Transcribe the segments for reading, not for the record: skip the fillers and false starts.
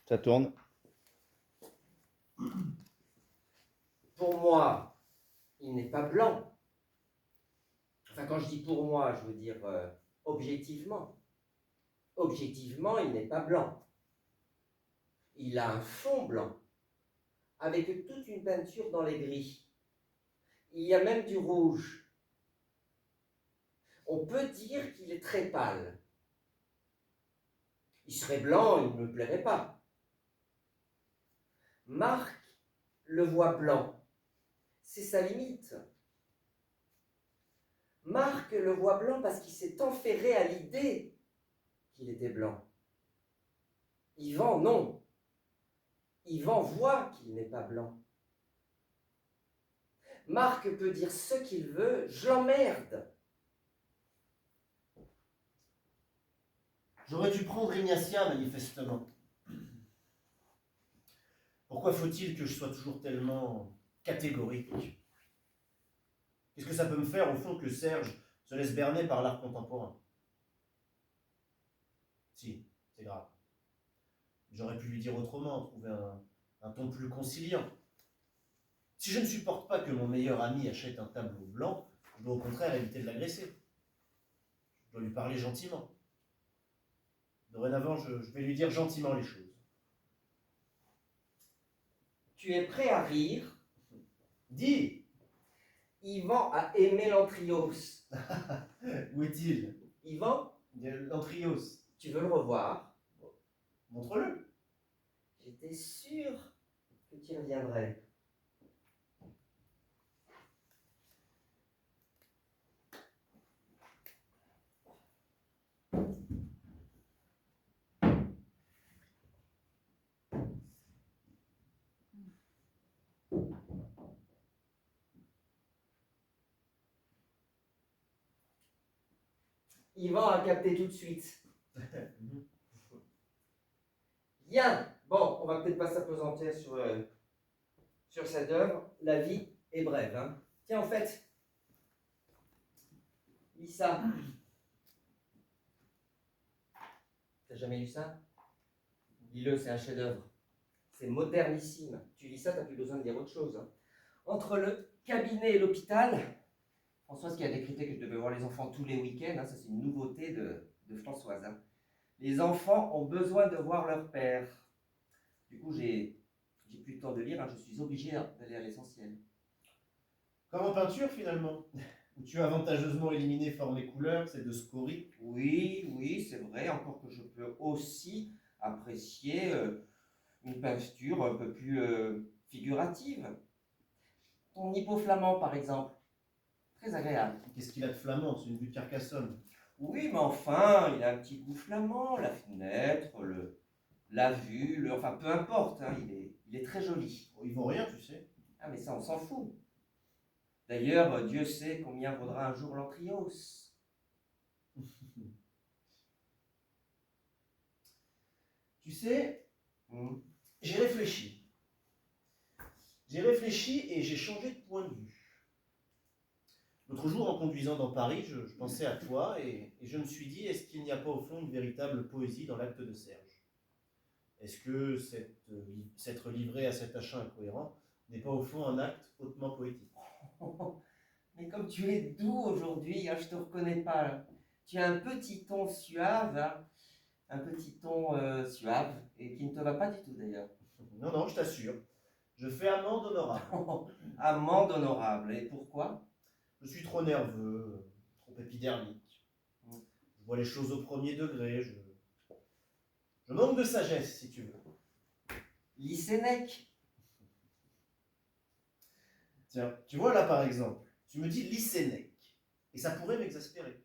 Ça tourne. Pour moi, il n'est pas blanc. Enfin, quand je dis pour moi, je veux dire objectivement. Objectivement, il n'est pas blanc. Il a un fond blanc, avec toute une peinture dans les gris. Il y a même du rouge. On peut dire qu'il est très pâle. Il serait blanc, il ne me plairait pas. Marc le voit blanc. C'est sa limite. Marc le voit blanc parce qu'il s'est enferré à l'idée qu'il était blanc. Yvan, non. Yvan voit qu'il n'est pas blanc. Marc peut dire ce qu'il veut, je l'emmerde. J'aurais dû prendre Ignatien, manifestement. Pourquoi faut-il que je sois toujours tellement catégorique? Qu'est-ce que ça peut me faire, au fond, que Serge se laisse berner par l'art contemporain? Si, c'est grave. J'aurais pu lui dire autrement, trouver un ton plus conciliant. Si je ne supporte pas que mon meilleur ami achète un tableau blanc, je dois au contraire éviter de l'agresser. Je dois lui parler gentiment. Dorénavant, je vais lui dire gentiment les choses. Tu es prêt à rire? Dis! Yvan a aimé l'Antrios. Où est-il? Yvan, L'Antrios. tu veux le revoir? Montre-le. J'étais sûr que tu y reviendrais. Yvan a capté tout de suite. Bien. Bon, on va peut-être pas s'apesantir sur cette œuvre. La vie est brève. Hein. Tiens, en fait, lis ça. T'as jamais lu ça? Lis-le, c'est un chef-d'œuvre. C'est modernissime. Tu lis ça, t'as plus besoin de dire autre chose. Hein. Entre le cabinet et l'hôpital, Françoise qui a décrété que je devais voir les enfants tous les week-ends, hein, ça c'est une nouveauté de Françoise. Hein. Les enfants ont besoin de voir leur père. Du coup, j'ai plus le temps de lire, hein, je suis obligé d'aller à l'essentiel. Comme en peinture, finalement, où tu as avantageusement éliminé forme et couleur, c'est de scorie. Oui, c'est vrai, encore que je peux aussi apprécier une peinture un peu plus figurative. Ton hippo flamand, par exemple, très agréable. Qu'est-ce qu'il a de flamand? C'est une vue de Carcassonne. Oui, mais enfin, il a un petit goût flamand, la fenêtre, la vue, enfin peu importe, hein, il est très joli. Oh, il vaut rien, tu sais. Ah, mais ça, on s'en fout. D'ailleurs, Dieu sait combien vaudra un jour l'Antrios. Tu sais, j'ai réfléchi. J'ai réfléchi et j'ai changé de point de vue. L'autre jour, en conduisant dans Paris, je pensais à toi et je me suis dit, est-ce qu'il n'y a pas au fond une véritable poésie dans l'acte de Serge? Est-ce que s'être livré à cet achat incohérent n'est pas au fond un acte hautement poétique? Mais comme tu es doux aujourd'hui, hein, je ne te reconnais pas. Là. Tu as un petit ton suave, hein, un petit ton suave, et qui ne te va pas du tout d'ailleurs. Non, je t'assure. Je fais amende honorable. Amende honorable, et pourquoi? Je suis trop nerveux, trop épidermique. Je vois les choses au premier degré, je manque de sagesse, si tu veux. Lis Sénèque. Tiens, tu vois là par exemple, tu me dis lis Sénèque, et ça pourrait m'exaspérer.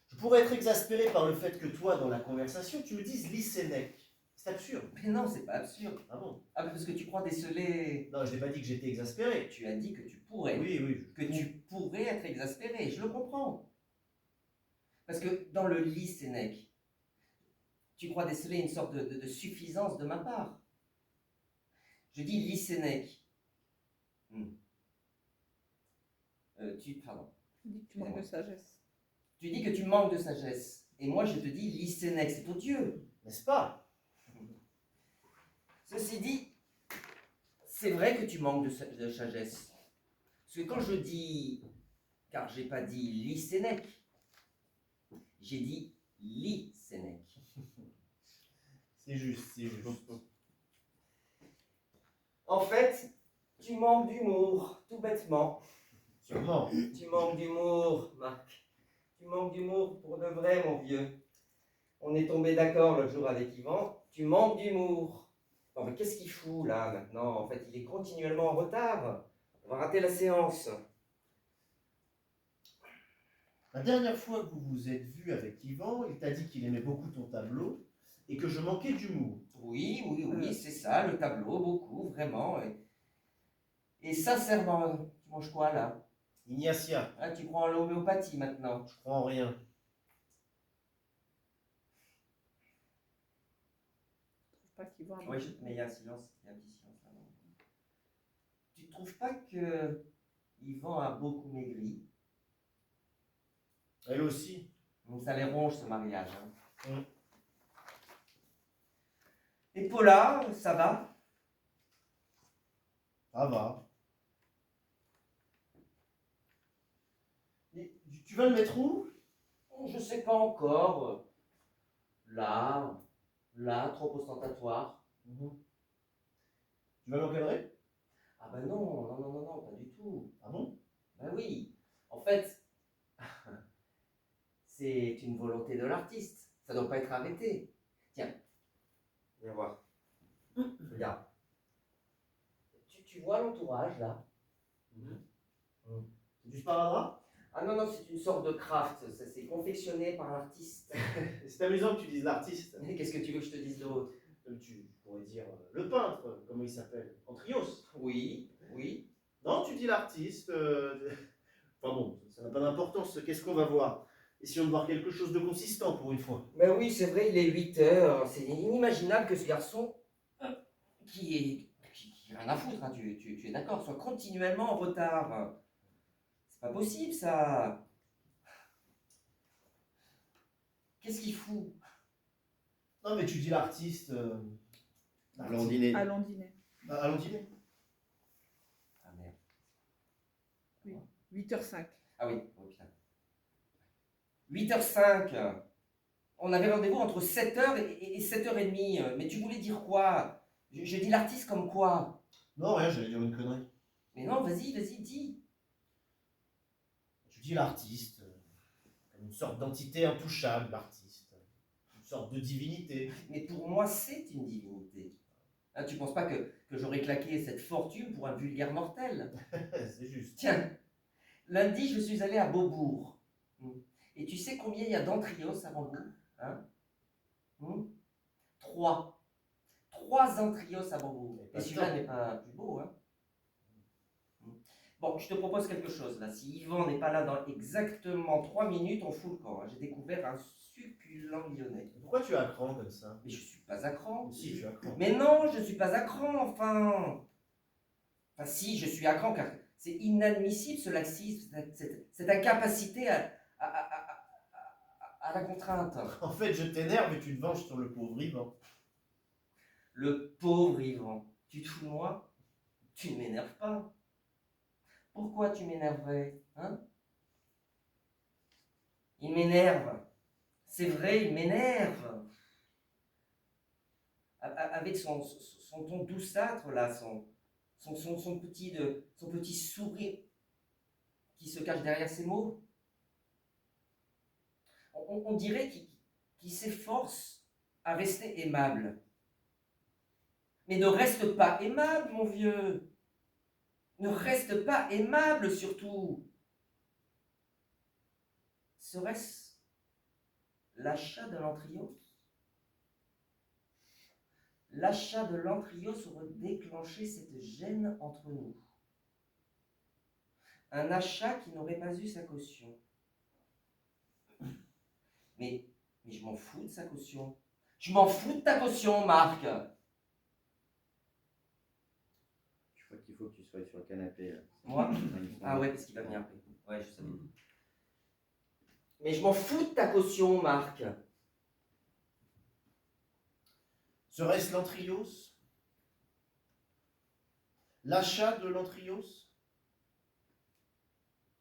Je pourrais être exaspéré par le fait que toi, dans la conversation, tu me dises lis Sénèque. C'est absurde. Mais non, c'est pas absurde. Ah bon? Ah, parce que tu crois déceler... Non, je n'ai pas dit que j'étais exaspéré. Tu as dit que tu pourrais. Oui. Que tu pourrais être exaspéré, je le comprends. Parce que dans le lis Sénèque, tu crois déceler une sorte de suffisance de ma part. Je dis lis Sénèque. Pardon. Tu dis que tu manques de sagesse. Tu dis que tu manques de sagesse. Et moi, je te dis lis Sénèque, c'est odieux. N'est-ce pas? Ceci dit, c'est vrai que tu manques de sagesse. Parce que quand je dis, car j'ai pas dit Lycénèque, j'ai dit Lycénèque. C'est juste, c'est juste. En fait, tu manques d'humour, tout bêtement. Sûrement. Tu manques d'humour, Marc. Tu manques d'humour pour de vrai, mon vieux. On est tombé d'accord l'autre jour avec Yvan. Tu manques d'humour. Bon, mais qu'est-ce qu'il fout là maintenant? En fait, il est continuellement en retard. On va rater la séance. La dernière fois que vous vous êtes vu avec Yvan, il t'a dit qu'il aimait beaucoup ton tableau et que je manquais d'humour. Oui, c'est ça, le tableau, beaucoup, vraiment. Et sincèrement, tu manges quoi là? Ignacia, Ah, tu crois en l'homéopathie maintenant? je crois en rien. Pas qu'ils vont Oui, mais il y a un silence, il y a un petit silence là. Tu trouves pas que Yvan a beaucoup maigri? Elle aussi. Donc ça les ronge ce mariage. Hein. Mm. Et Paula, ça va? Ça va. Et tu vas le mettre où? Je sais pas encore. Là, trop ostentatoire. Mhm. Tu vas l'encadrer? Ah ben non, pas du tout. Ah bon? Ben oui, en fait, c'est une volonté de l'artiste. Ça doit pas être arrêté. Tiens, viens voir. Regarde. Tu vois l'entourage là? C'est du sparadrap? Ah non, c'est une sorte de craft. Ça c'est confectionné par l'artiste. C'est amusant que tu dises l'artiste. Mais qu'est-ce que tu veux que je te dise d'autre? Tu pourrais dire le peintre, comment il s'appelle? Antrios. Oui. Non, tu dis l'artiste. Enfin bon, ça n'a pas d'importance. Qu'est-ce qu'on va voir? Essayons de voir quelque chose de consistant pour une fois. Ben oui, c'est vrai, il est 8 heures. C'est inimaginable que ce garçon, qui a rien à foutre, hein, tu es d'accord, soit continuellement en retard. C'est pas possible ça. Qu'est-ce qu'il fout? Non, mais tu dis l'artiste. Allons dîner. Allons dîner. Allons dîner. Ah merde. 8h05. Ah oui, oh putain. 8h05. On avait rendez-vous entre 7h et 7h30. Mais tu voulais dire quoi? Je dis l'artiste comme quoi? Non, rien, j'allais dire une connerie. Mais non, vas-y, dis. Tu dis l'artiste. Comme une sorte d'entité intouchable, l'artiste. Une sorte de divinité. Mais pour moi, c'est une divinité. Hein, tu penses pas que j'aurais claqué cette fortune pour un vulgaire mortel? C'est juste. Tiens, lundi, je suis allé à Beaubourg. Et tu sais combien il y a d'entrios à Beaubourg? Hein? 3. 3 entrios à Beaubourg. Et celui-là n'est pas plus beau. Hein? Bon, je te propose quelque chose là. Si Yvan n'est pas là dans exactement 3 minutes, on fout le camp. Hein. J'ai découvert un succulent lyonnais. Pourquoi tu as cran comme ça? Mais je suis pas à cran. Si, tu as cran. Mais non, je suis pas à cran, enfin. Enfin si, je suis à cran car c'est inadmissible ce laxisme, cette incapacité à la contrainte. En fait, je t'énerve et tu te venges sur le pauvre Yvan. Le pauvre Yvan, tu te fous de moi? Tu ne m'énerves pas. Pourquoi tu m'énerverais, hein? Il m'énerve. C'est vrai, il m'énerve. Avec son ton douceâtre là, son petit sourire qui se cache derrière ses mots. On dirait qu'il s'efforce à rester aimable. Mais ne reste pas aimable, mon vieux. Ne reste pas aimable, surtout. Serait-ce l'achat de l'Antrios? L'achat de l'Antrios aurait déclenché cette gêne entre nous. Un achat qui n'aurait pas eu sa caution. Mais je m'en fous de sa caution. Je m'en fous de ta caution, Marc. Je crois qu'il faut que tu sois sur le canapé. Là. Moi? Ah ouais, parce qu'il va venir après. Ouais, je savais. Mais je m'en fous de ta caution, Marc. Serait-ce l'Antrios L'achat de l'Antrios?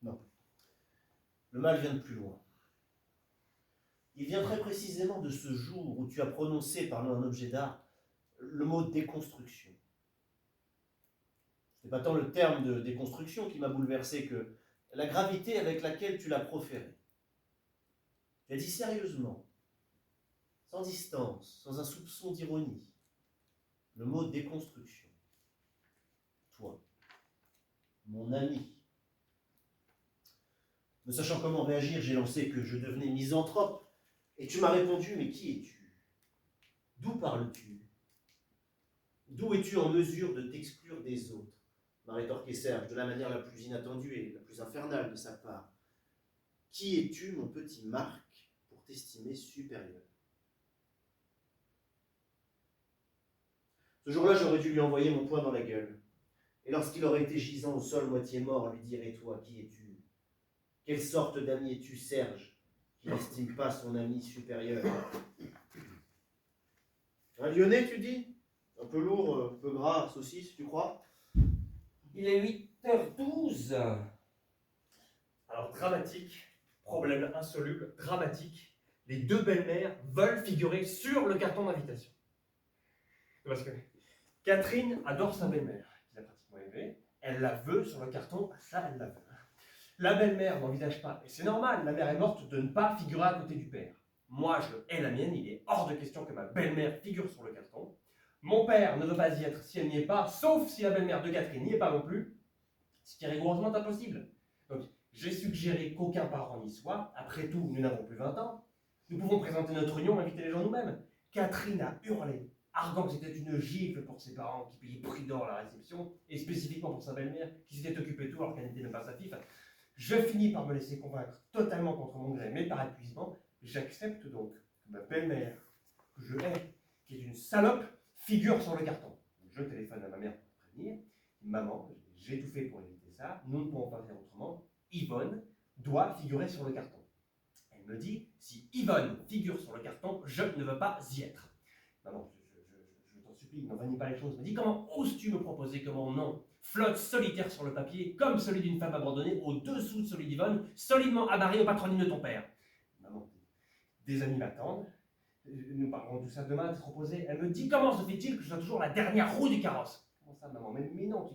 Non. Le mal vient de plus loin. Il vient très précisément de ce jour où tu as prononcé, parlant d'un objet d'art, le mot déconstruction. Ce n'est pas tant le terme de déconstruction qui m'a bouleversé que la gravité avec laquelle tu l'as proféré. Tu as dit sérieusement, sans distance, sans un soupçon d'ironie, le mot déconstruction. Toi, mon ami. Ne sachant comment réagir, j'ai lancé que je devenais misanthrope. Et tu m'as répondu, mais qui es-tu? D'où parles-tu? D'où es-tu en mesure de t'exclure des autres? M'a rétorqué Serge, de la manière la plus inattendue et la plus infernale de sa part. Qui es-tu, mon petit Marc, pour t'estimer supérieur? Ce jour-là, j'aurais dû lui envoyer mon poing dans la gueule. Et lorsqu'il aurait été gisant au sol, moitié mort, lui dire: et toi, qui es-tu? Quelle sorte d'ami es-tu, Serge, qui n'estime pas son ami supérieur? Un Lyonnais, tu dis? Un peu lourd, un peu gras, saucisse, tu crois? Il est 8h12. Alors, dramatique, problème insoluble, dramatique, les deux belles-mères veulent figurer sur le carton d'invitation. Parce que Catherine adore sa belle-mère, qui l'a pratiquement élevée, elle la veut sur le carton, ça elle la veut. La belle-mère n'envisage pas, et c'est normal, la mère est morte, de ne pas figurer à côté du père. Moi, je hais la mienne, il est hors de question que ma belle-mère figure sur le carton. Mon père ne veut pas y être si elle n'y est pas, sauf si la belle-mère de Catherine n'y est pas non plus, ce qui est rigoureusement impossible. Donc, j'ai suggéré qu'aucun parent n'y soit. Après tout, nous n'avons plus 20 ans. Nous pouvons présenter notre union, inviter les gens nous-mêmes. Catherine a hurlé, arguant que c'était une gifle pour ses parents qui payaient prix d'or la réception, et spécifiquement pour sa belle-mère qui s'était occupée de tout alors qu'elle n'était même pas sa fille. Je finis par me laisser convaincre totalement contre mon gré, mais par épuisement. J'accepte donc que ma belle-mère, que je hais, qui est une salope, figure sur le carton. Je téléphone à ma mère pour prévenir. Maman, j'ai tout fait pour éviter ça, nous ne pouvons pas faire autrement. Yvonne doit figurer sur le carton. Elle me dit, si Yvonne figure sur le carton, je ne veux pas y être. Maman, je t'en supplie, n'envahis pas les choses. Elle me dit, comment oses-tu me proposer que mon nom flotte solitaire sur le papier, comme celui d'une femme abandonnée, au-dessous de celui d'Yvonne, solidement amarré au patronyme de ton père? Maman, des amis m'attendent. Nous parlerons de tout ça demain, à tête reposée. Elle me dit, comment se fait-il que je sois toujours la dernière roue du carrosse? Comment ça, maman? Mais non,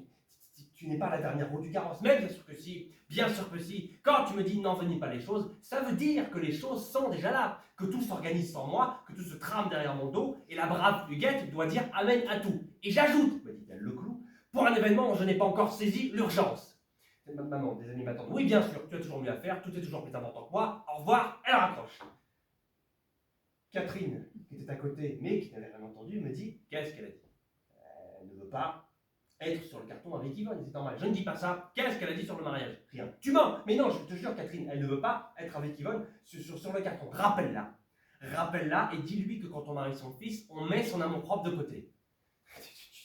tu n'es pas la dernière roue du carrosse. Mais bien sûr que si, bien sûr que si. Quand tu me dis n'envenime pas les choses, ça veut dire que les choses sont déjà là, que tout s'organise sans moi, que tout se trame derrière mon dos, et la brave Huguette doit dire amen à tout. Et j'ajoute, me dit-elle le clou, pour un événement dont je n'ai pas encore saisi l'urgence. Maman, des amis m'attendent. Oui, bien sûr, tu as toujours mieux à faire, tout est toujours plus important que moi. Au revoir, elle raccroche. Catherine, qui était à côté, mais qui n'avait rien entendu, me dit, qu'est-ce qu'elle a dit? Elle ne veut pas être sur le carton avec Yvonne, c'est normal. Je ne dis pas ça. Qu'est-ce qu'elle a dit sur le mariage? Rien. Tu mens. Mais non, je te jure, Catherine, elle ne veut pas être avec Yvonne sur le carton. Rappelle-la. Rappelle-la et dis-lui que quand on marie son fils, on met son amour-propre de côté.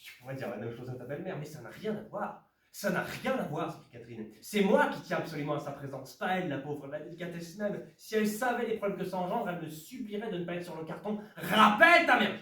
Tu pourrais dire la même chose à ta belle-mère, mais ça n'a rien à voir. Ça n'a rien à voir, c'est Catherine. C'est moi qui tiens absolument à sa présence, pas elle, la pauvre, la délicatesse même. Si elle savait les problèmes que ça engendre, elle me supplierait de ne pas être sur le carton. Rappelle ta mère.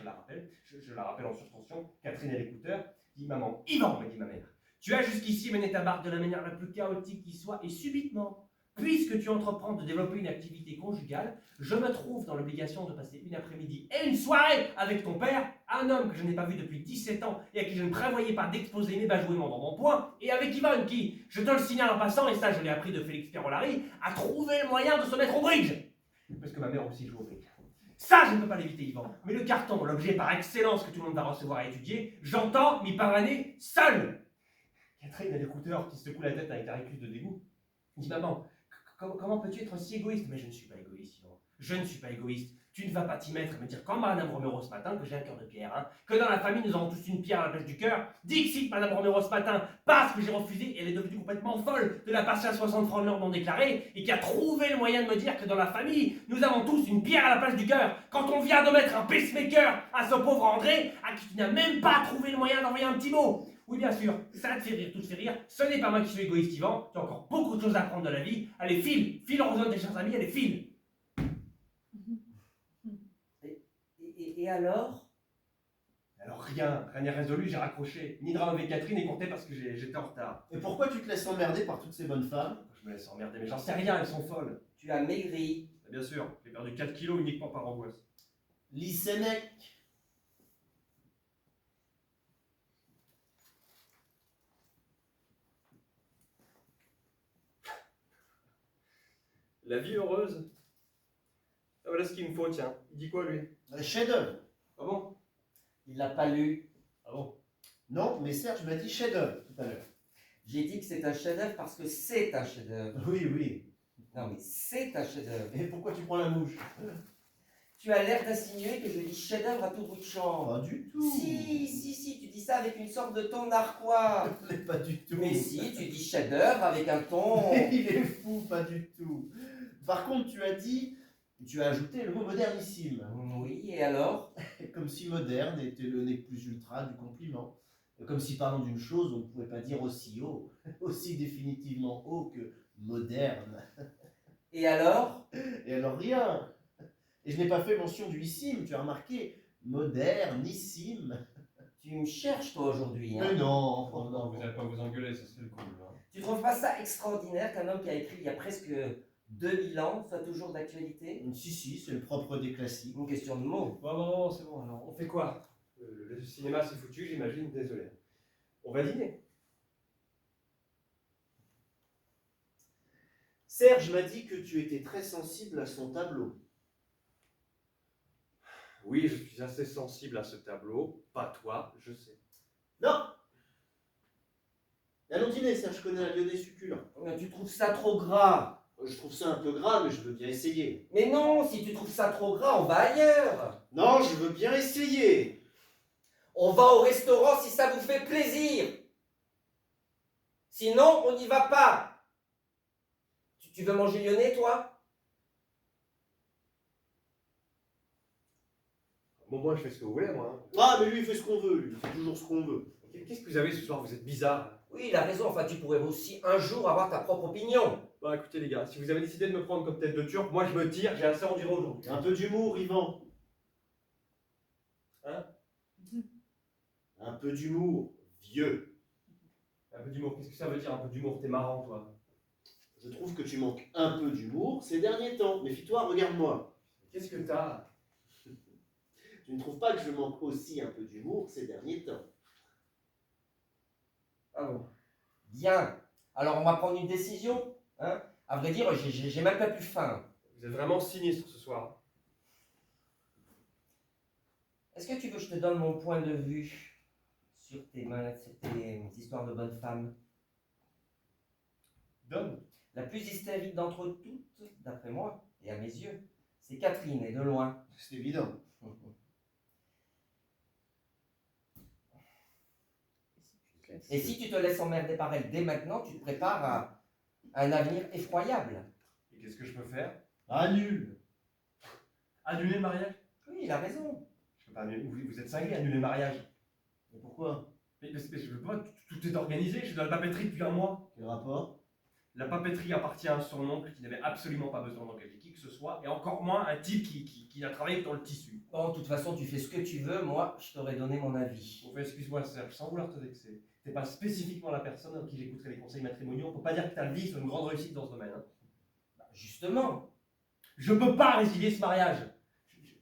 Je la rappelle en surtension. Catherine est l'écouteur. Dit maman, Yvan, me dit ma mère. Tu as jusqu'ici mené ta barque de la manière la plus chaotique qui soit, et subitement, puisque tu entreprends de développer une activité conjugale, je me trouve dans l'obligation de passer une après-midi et une soirée avec ton père, un homme que je n'ai pas vu depuis 17 ans et à qui je ne prévoyais pas d'exposer mes bajouements dans mon poing, et avec Yvonne qui, je te le signale en passant, et ça je l'ai appris de Félix Perolari, a trouvé le moyen de se mettre au bridge. Parce que ma mère aussi joue au bridge. Ça, je ne peux pas l'éviter, Yvan. Mais le carton, l'objet par excellence que tout le monde va recevoir et étudier, j'entends m'y pavaner seul. Catherine a l'écouteur qui secoue la tête avec un réclus de dégoût. Il dit, maman, comment peux-tu être si égoïste? Mais je ne suis pas égoïste, Yvan. Je ne suis pas égoïste. Tu ne vas pas t'y mettre et me dire, comme Madame Romero ce matin, que j'ai un cœur de pierre, hein, que dans la famille nous avons tous une pierre à la place du cœur. Dixit Madame Romero ce matin, parce que j'ai refusé, et elle est devenue complètement folle de la passer à 60 francs de l'heure non déclarée, et qui a trouvé le moyen de me dire que dans la famille, nous avons tous une pierre à la place du cœur. Quand on vient de mettre un pacemaker à ce pauvre André, à qui tu n'as même pas trouvé le moyen d'envoyer un petit mot. Oui, bien sûr, ça te fait rire, tout te fait rire. Ce n'est pas moi qui suis égoïste, Yvan. Tu as encore beaucoup de choses à apprendre de la vie. Allez, file en besoin de tes chers amis, allez, file. Et alors? Alors rien n'est résolu, j'ai raccroché. Ni drame avec Catherine, ni compté parce que j'étais en retard. Et pourquoi tu te laisses emmerder par toutes ces bonnes femmes? Je me laisse emmerder, mais j'en sais rien, elles sont folles. Tu as maigri. Bien sûr, j'ai perdu 4 kilos uniquement par angoisse. Lysénec. La vie heureuse. Ah, voilà ce qu'il me faut, tiens. Il dit quoi, lui? Chef-d'œuvre. Ah bon? Il l'a pas lu. Ah bon? Non, mais Serge m'a dit chef-d'œuvre tout à l'heure. J'ai dit que c'est un chef-d'œuvre parce que c'est un chef-d'œuvre. Oui, oui. Non, mais c'est un chef-d'œuvre. Et pourquoi tu prends la mouche? Tu as l'air d'insinuer que je dis chef-d'œuvre à tout bout de champ. Pas du tout. Si, tu dis ça avec une sorte de ton narquois. Mais pas du tout. Mais si, tu dis chef-d'œuvre avec un ton. Il est fou, pas du tout. Par contre, tu as ajouté le mot modernissime. Oui, et alors? Comme si moderne était le nec plus ultra du compliment. Comme si parlant d'une chose, on ne pouvait pas dire aussi haut, aussi définitivement haut que moderne. Et alors? Et alors rien. Et je n'ai pas fait mention du issime, tu as remarqué. Modernissime. Tu me cherches, toi, aujourd'hui. Mais Hein? non, Oh non, vous n'allez pas vous engueuler, ça serait cool. Hein. Tu trouves pas ça extraordinaire qu'un homme qui a écrit il y a presque 2000 ans soit toujours d'actualité? Si, c'est le propre des classiques. Une question de mots. Bon, c'est bon, alors on fait quoi? Le cinéma c'est foutu, j'imagine, désolé. On va dîner. Serge m'a dit que tu étais très sensible à son tableau. Oui, je suis assez sensible à ce tableau. Pas toi, je sais. Non. Allons dîner, Serge, je connais un lyonnais succulent. Mais tu trouves ça trop gras. Je trouve ça un peu gras, mais je veux bien essayer. Mais non, si tu trouves ça trop gras, on va ailleurs. Non, je veux bien essayer. On va au restaurant si ça vous fait plaisir. Sinon, on n'y va pas. Tu veux manger lyonnais, toi? Bon, moi je fais ce que vous voulez, moi. Hein. Ah, mais lui, il fait ce qu'on veut, lui. Il fait toujours ce qu'on veut. Qu'est-ce que vous avez ce soir? Vous êtes bizarre. Oui, il a raison. Enfin, tu pourrais aussi un jour avoir ta propre opinion. Bah écoutez les gars, si vous avez décidé de me prendre comme tête de turc, moi je me tire, j'ai assez enduré aujourd'hui. Un peu d'humour, Yvan. Hein? Un peu d'humour, vieux. Un peu d'humour, qu'est-ce que ça veut dire un peu d'humour? T'es marrant toi. Je trouve que tu manques un peu d'humour ces derniers temps. Méfie-toi, regarde-moi. Qu'est-ce que t'as? Tu ne trouves pas que je manque aussi un peu d'humour ces derniers temps? Ah bon. Bien. Alors, on va prendre une décision. Hein? À vrai dire, j'ai même pas plus faim. Vous êtes vraiment sinistre ce soir. Est-ce que tu veux que je te donne mon point de vue sur sur tes histoires de bonnes femmes? Donne. La plus hystérique d'entre toutes, d'après moi, et à mes yeux, c'est Catherine, et de loin. C'est évident. Et si tu te laisses emmerder par elle dès maintenant, tu te prépares à un avenir effroyable. Et qu'est-ce que je peux faire? Annule. Annuler le mariage? Oui, il a raison. Je peux pas annuler. Vous êtes cinglé, annuler le mariage. Mais pourquoi? Mais je veux pas, tout est organisé, je suis dans la papeterie depuis un mois. Quel rapport? La papeterie appartient à son oncle qui n'avait absolument pas besoin d'engager qui que ce soit, et encore moins un type qui a travaillé dans le tissu. Bon, de toute façon, tu fais ce que tu veux, moi, je t'aurais donné mon avis. Bon, excuse-moi Serge, sans vouloir te vexer. T'es pas spécifiquement la personne à qui j'écouterai les conseils matrimoniaux, on peut pas dire que ta vie soit une grande réussite dans ce domaine. Hein. Bah, justement. Je peux pas résilier ce mariage.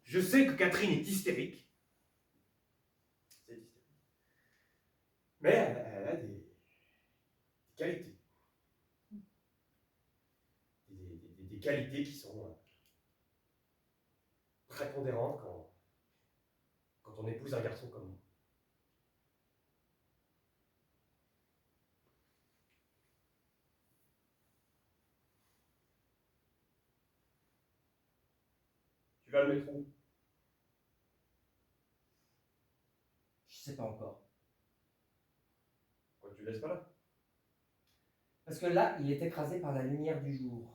Je sais que Catherine est hystérique. C'est hystérique. Mais elle a des qualités. Des qualités qui sont prépondérantes quand on épouse un garçon comme moi. Tu vas le mettre où? Je sais pas encore. Pourquoi tu le laisses pas là? Parce que là, il est écrasé par la lumière du jour.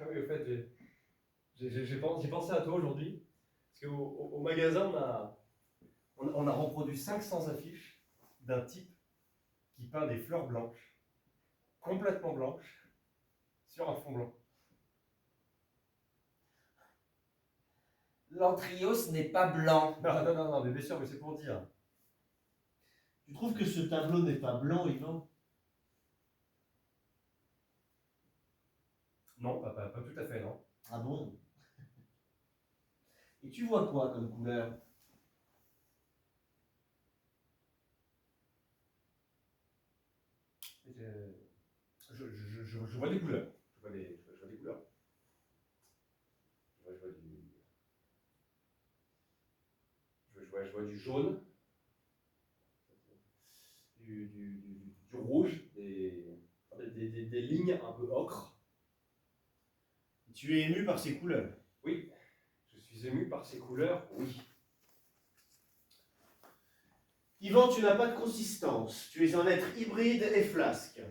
Oui, au fait, j'ai pensé à toi aujourd'hui. Parce qu'au magasin, On a reproduit 500 affiches d'un type qui peint des fleurs blanches, complètement blanches, sur un fond blanc. L'Antrios n'est pas blanc. Non, mais bien sûr, mais c'est pour dire. Tu trouves que ce tableau n'est pas blanc, Yvan? Non, pas tout à fait, non. Ah bon? Et tu vois quoi comme couleur? Je vois des couleurs. Je vois des couleurs. Je vois du jaune, du rouge, des lignes un peu ocre. Tu es ému par ces couleurs. Oui, je suis ému par ces couleurs, oui. Yvan, tu n'as pas de consistance. Tu es un être hybride et flasque.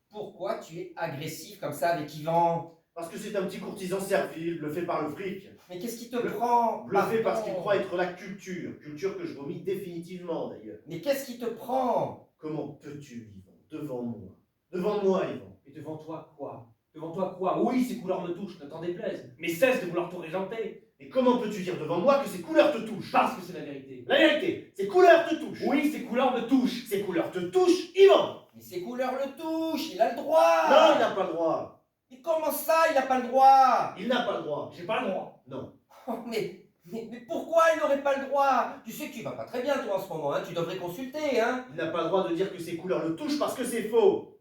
Pourquoi tu es agressif comme ça avec Yvan? Parce que c'est un petit courtisan servile, bluffé par le fric. Mais qu'est-ce qui te prend? Bluffé parce Pardon. qu'il croit être la culture. Culture que je vomis définitivement, d'ailleurs. Mais qu'est-ce qui te prend? Comment peux-tu, Yvan? Devant moi. Devant moi, Yvan. Et devant toi, quoi? Devant toi, quoi? Oui, ces couleurs me touchent, ne t'en déplaise. Mais cesse de vouloir tout régenter. Et comment peux-tu dire devant moi que ces couleurs te touchent? Parce que c'est la vérité. La vérité, ces couleurs te touchent. Oui, ces couleurs me touchent. Ces couleurs te touchent, Yvan. Mais ces couleurs le touchent, il a le droit! Non, il n'a pas le droit. Mais comment ça, il n'a pas le droit? Il n'a pas le droit. J'ai pas le droit. Non. Oh, mais pourquoi il n'aurait pas le droit? Tu sais que tu vas pas très bien toi en ce moment, hein? Tu devrais consulter, hein? Il n'a pas le droit de dire que ces couleurs le touchent parce que c'est faux.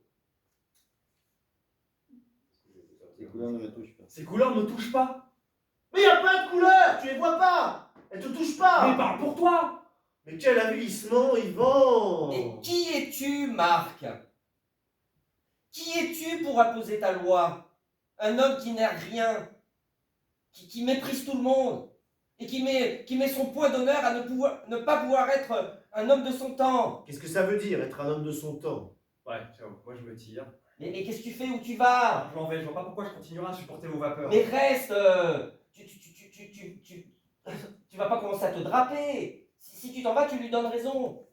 Ces couleurs ne me touchent pas. Ces couleurs me touchent pas. Mais il n'y a pas de couleurs, tu les vois pas. Elles te touchent pas. Mais parle pour toi. Mais quel avilissement, Yvan. Et qui es-tu, Marc? Qui es-tu pour imposer ta loi? Un homme qui n'est rien, qui méprise tout le monde, et qui met son point d'honneur à ne pas pouvoir être un homme de son temps. Qu'est-ce que ça veut dire, être un homme de son temps? Ouais, tiens, moi je me tire. Mais qu'est-ce que tu fais? Où tu vas? Je m'en vais, je vois pas pourquoi je continuerai à supporter vos vapeurs. Mais reste! Tu vas pas commencer à te draper. Si tu t'en vas, tu lui donnes raison.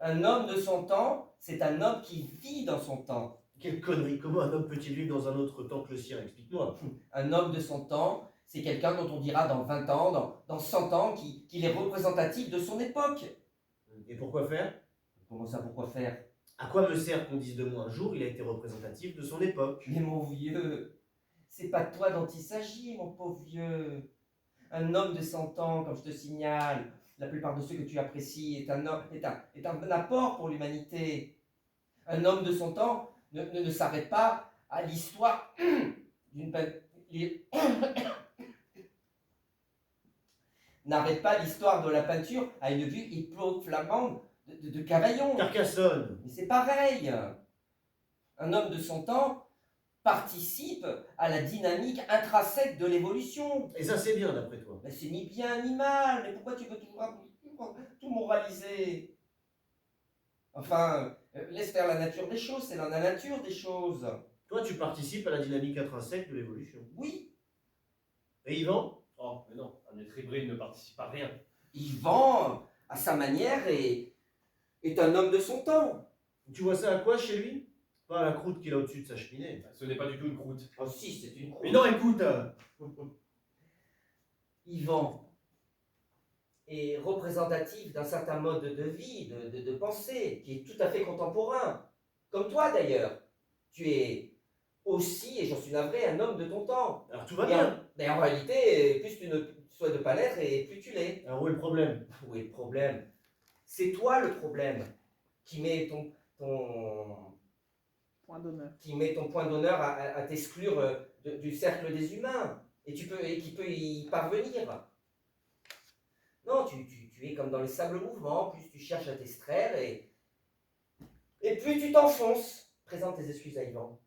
Un homme de son temps, c'est un homme qui vit dans son temps. Quelle connerie, comment un homme peut-il vivre dans un autre temps que le sien? Explique-moi. Un homme de son temps, c'est quelqu'un dont on dira dans 20 ans, dans 100 ans, qu'il est représentatif de son époque. Et pourquoi faire? Comment ça, pourquoi faire? À quoi me sert qu'on dise de moi un jour il a été représentatif de son époque? Mais mon vieux, c'est pas de toi dont il s'agit, mon pauvre vieux. Un homme de 100 ans, comme je te signale, la plupart de ceux que tu apprécies, est un apport pour l'humanité. Un homme de son temps ne s'arrête pas à l'histoire d'une n'arrête pas l'histoire de la peinture à une vue hypo-flamande de Cavaillon. Carcassonne. Mais c'est pareil. Un homme de son temps participe à la dynamique intrinsèque de l'évolution. Et ça c'est bien d'après toi. Mais c'est ni bien ni mal. Mais pourquoi tu veux tout moraliser? Enfin, laisse faire la nature des choses, c'est dans la nature des choses. Toi tu participes à la dynamique intrinsèque de l'évolution. Oui, Et Yvan? Oh, mais non, un être hybride ne participe à rien. Yvan, à sa manière, est un homme de son temps. Tu vois ça à quoi chez lui? Pas à la croûte qu'il a au-dessus de sa cheminée. Ce n'est pas du tout une croûte. Oh si, c'est une croûte. Mais non, écoute. Yvan est représentatif d'un certain mode de vie, de pensée, qui est tout à fait contemporain. Comme toi d'ailleurs. Tu es aussi, et j'en suis navré, un homme de ton temps. Alors tout va Et bien. mais en réalité, plus tu ne souhaites de pas l'être, et plus tu l'es. Alors où est le problème? Où est le problème? C'est toi le problème qui met ton Point d'honneur. point d'honneur à t'exclure du cercle des humains et qui peut y parvenir. Non, tu es comme dans les sables mouvants, plus tu cherches à t'extraire et plus tu t'enfonces. Présente tes excuses à Yvan.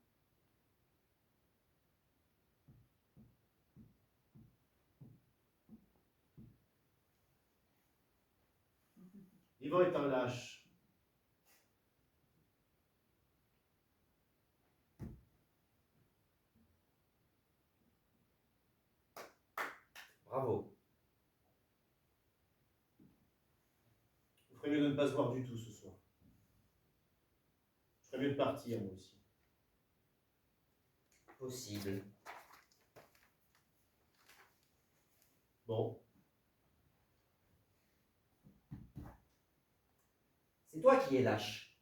Yvan est un lâche. Bravo. Il ferait mieux de ne pas se voir du tout ce soir. Je ferais mieux de partir, moi aussi. Possible. Bon, C'est toi qui es lâche.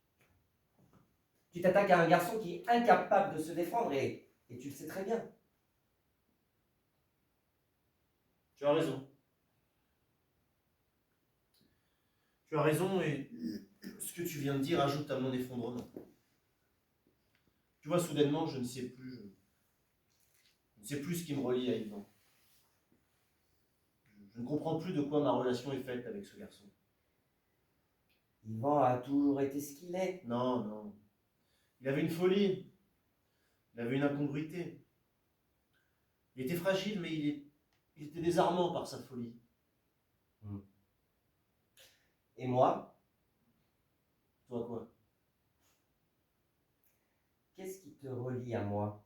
Tu t'attaques à un garçon qui est incapable de se défendre et tu le sais très bien. tu as raison. Tu as raison et ce que tu viens de dire ajoute à mon effondrement. Tu vois, soudainement, je ne sais plus. Je ne sais plus ce qui me relie à Yvan. Je ne comprends plus de quoi ma relation est faite avec ce garçon. Yvan a toujours été ce qu'il est. Non, non. Il avait une folie. Il avait une incongruité. Il était fragile, mais il était désarmant par sa folie. Et moi, Toi, quoi? qu'est-ce qui te relie à moi?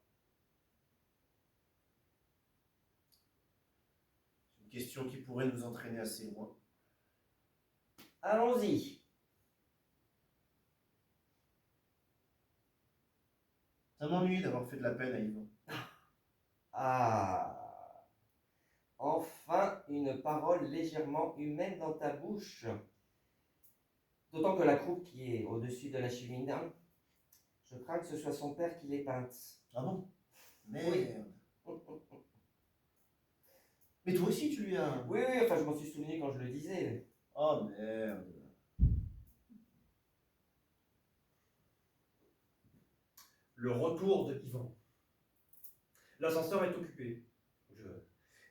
C'est une question qui pourrait nous entraîner assez loin. Allons-y. Ça m'ennuie d'avoir fait de la peine à Yvan. Ah, enfin une parole légèrement humaine dans ta bouche. D'autant que la croupe qui est au-dessus de la chewing-gum, je crains que ce soit son père qui l'ait peinte. Ah bon? Merde. Mais toi aussi, tu lui as... Oui, oui, enfin je m'en suis souvenu quand je le disais. Oh merde. Le retour de Yvan. L'ascenseur est occupé.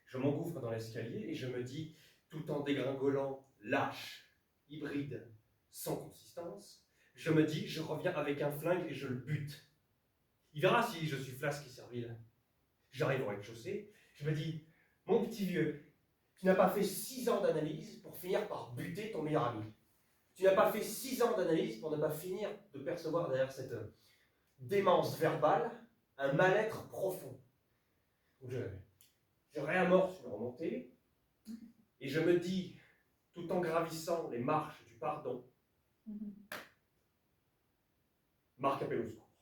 Je m'engouffre dans l'escalier et je me dis, tout en dégringolant, lâche, hybride, sans consistance, je me dis, je reviens avec un flingue et je le bute. Il verra si je suis flasque et servile. J'arrive au rez-de-chaussée, je me dis, mon petit vieux, tu n'as pas fait 6 ans d'analyse pour finir par buter ton meilleur ami. Tu n'as pas fait 6 ans d'analyse pour ne pas finir de percevoir derrière cette démence verbale un mal-être profond. Donc je réamorce une remontée et je me dis, tout en gravissant les marches du pardon, Marc appelle au secours.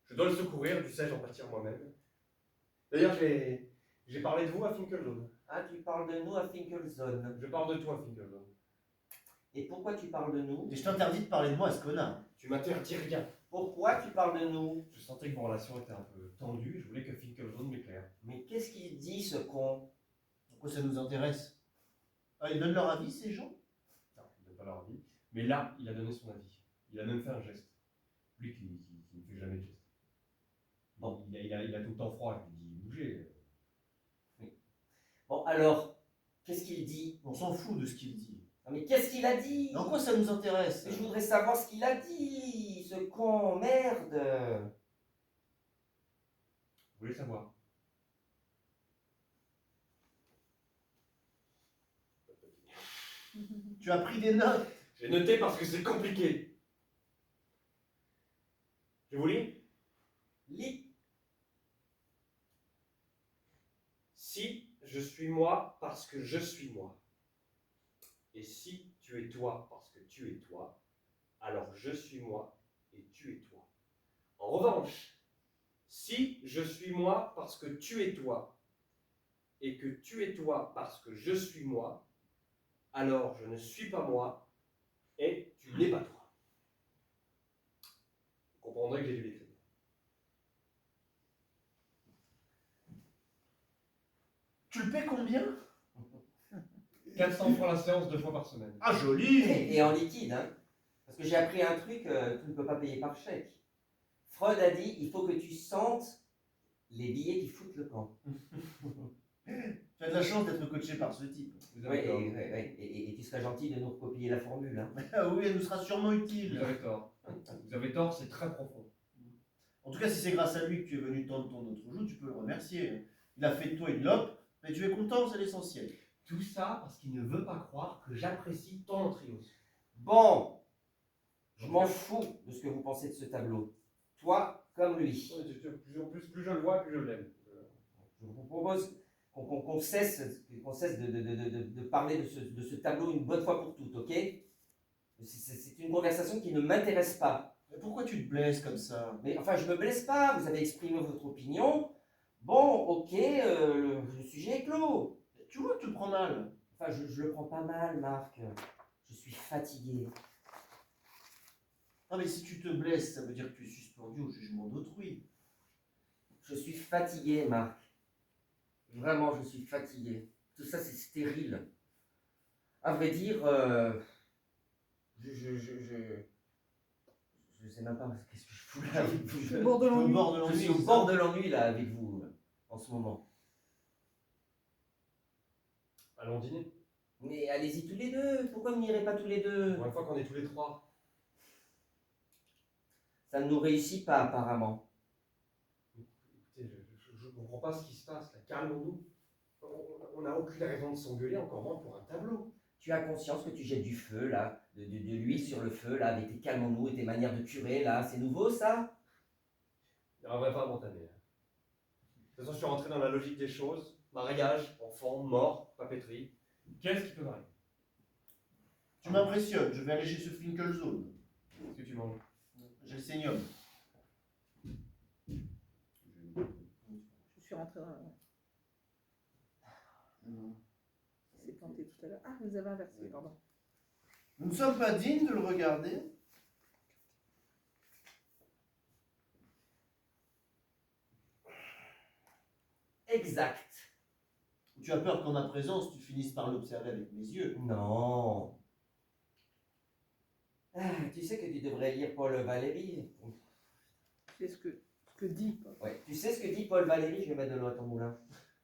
Je dois le secourir, dussé-je en pâtir moi-même. D'ailleurs, j'ai parlé de vous à Finkelzone. Ah, tu parles de nous à Finkelzone. Je parle de toi à Finkelzone. Et pourquoi tu parles de nous? Et je t'interdis de parler de moi à ce connard. Tu m'interdis rien. Pourquoi tu parles de nous? Je sentais que vos relations étaient un peu tendues, je voulais que Finkelzone m'éclaire. Mais qu'est-ce qu'il dit ce con? Pourquoi ça nous intéresse? Ah, ils donnent leur avis, ces gens? Non, il ne donne pas leur avis. Mais là, il a donné son avis. Il a même fait un geste. Lui qui ne fait jamais de geste. Bon, il a tout le temps froid, je lui dis bougez. Bon, alors, qu'est-ce qu'il dit? On s'en fout de ce qu'il dit. Non, mais qu'est-ce qu'il a dit? Mais en quoi ça nous intéresse? Mais je voudrais savoir ce qu'il a dit, ce con, merde. Vous voulez savoir? Tu as pris des notes? J'ai noté parce que c'est compliqué. Je vous lis. Lis. Si je suis moi parce que je suis moi, et si tu es toi parce que tu es toi, alors je suis moi et tu es toi. En revanche, si je suis moi parce que tu es toi, et que tu es toi parce que je suis moi, alors je ne suis pas moi et tu n'es pas toi. Vous comprendrez que j'ai dû l'écrire. 'Tu le paies combien? 400 francs la séance 2 fois par semaine. Ah, joli! Et en liquide, hein. Parce que j'ai appris un truc, tu ne peux pas payer par chèque. Freud a dit, il faut que tu sentes les billets qui foutent le camp. Tu as de la chance d'être coaché par ce type. Vous Oui, avez tort. et tu serais gentil de nous recopier la formule. Hein. Ah oui, elle nous sera sûrement utile. Vous avez tort. Vous avez tort, c'est très profond. En tout cas, si c'est grâce à lui que tu es venu tendre ton autre joue, tu peux le remercier. Il a fait de toi une lope, mais tu es content, c'est l'essentiel. Tout ça parce qu'il ne veut pas croire que j'apprécie ton entriose. Bon, je m'en fous de ce que vous pensez de ce tableau. Toi comme lui. Plus je le vois, plus je l'aime. Je vous propose qu'on cesse qu'on cesse de parler de ce tableau une bonne fois pour toutes, ok? C'est une conversation qui ne m'intéresse pas. Mais pourquoi tu te blesses comme ça? Mais enfin, je me blesse pas, vous avez exprimé votre opinion. Bon, ok, le sujet est clos. Tu vois que tu le prends mal. Enfin, je le prends pas mal, Marc. Je suis fatigué. Ah mais si tu te blesses, ça veut dire que tu es suspendu au jugement d'autrui. Je suis fatigué, Marc. Vraiment, je suis fatigué. Tout ça, c'est stérile. À vrai dire, je sais même pas qu'est-ce que je fous là avec vous. Je suis au bord de Tu es au l'ennui. bord de Je l'ennui. suis au bord de l'ennui là avec vous en ce moment. Allons dîner. Mais allez-y tous les deux. Pourquoi vous n'irez pas tous les deux? Pour une fois qu'on est tous les trois. Ça ne nous réussit pas apparemment. Écoutez, je ne comprends pas ce qui se passe là. Calmons-nous. On n'a aucune raison de s'engueuler, encore moins pour un tableau. Tu as conscience que tu jettes du feu là, de l'huile sur le feu là, avec tes calmons-nous et tes manières de curer là. C'est nouveau ça? Il n'y aurait pas montané. De toute façon, je suis rentré dans la logique des choses. Mariage, enfant, mort, papeterie. Qu'est-ce qui peut m'arriver? Tu m'impressionnes, je vais aller chez ce Finkelzone. Qu'est-ce que tu manges? J'ai le sénium. Je suis rentrée dans la... Il s'est planté tout à l'heure. Ah, vous avez inversé, pardon. Nous ne sommes pas dignes de le regarder. Exact. Tu as peur qu'en ma présence, tu finisses par l'observer avec mes yeux. Non. Ah, tu sais que tu devrais lire Paul Valéry. C'est ce que dit Paul. Ouais. Tu sais ce que dit Paul Valéry? Je vais mettre de l'eau à ton moulin.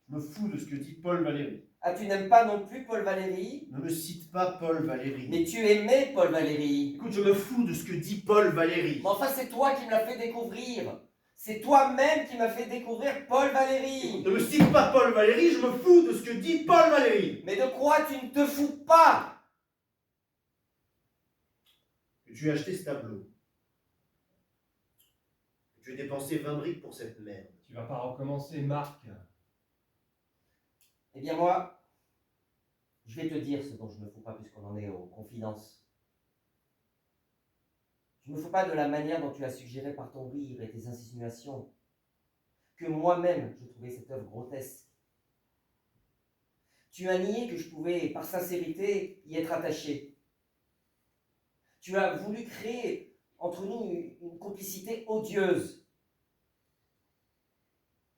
Je me fous de ce que dit Paul Valéry. Ah, tu n'aimes pas non plus Paul Valéry? Ne me cite pas Paul Valéry. Mais tu aimais Paul Valéry. Écoute, je me fous de ce que dit Paul Valéry. Mais enfin, c'est toi qui me l'as fait découvrir. C'est toi-même qui m'as fait découvrir Paul Valéry. Ne me cite pas Paul Valéry, je me fous de ce que dit Paul Valéry. Mais de quoi tu ne te fous pas? Que tu as acheté ce tableau. Que tu as dépensé 20 briques pour cette merde. Tu vas pas recommencer, Marc. Eh bien moi, je vais te dire ce dont je me fous pas puisqu'on en est aux confidences. Je me fous pas de la manière dont tu as suggéré par ton rire et tes insinuations que moi-même je trouvais cette œuvre grotesque. Tu as nié que je pouvais, par sincérité, y être attaché. Tu as voulu créer entre nous une complicité odieuse.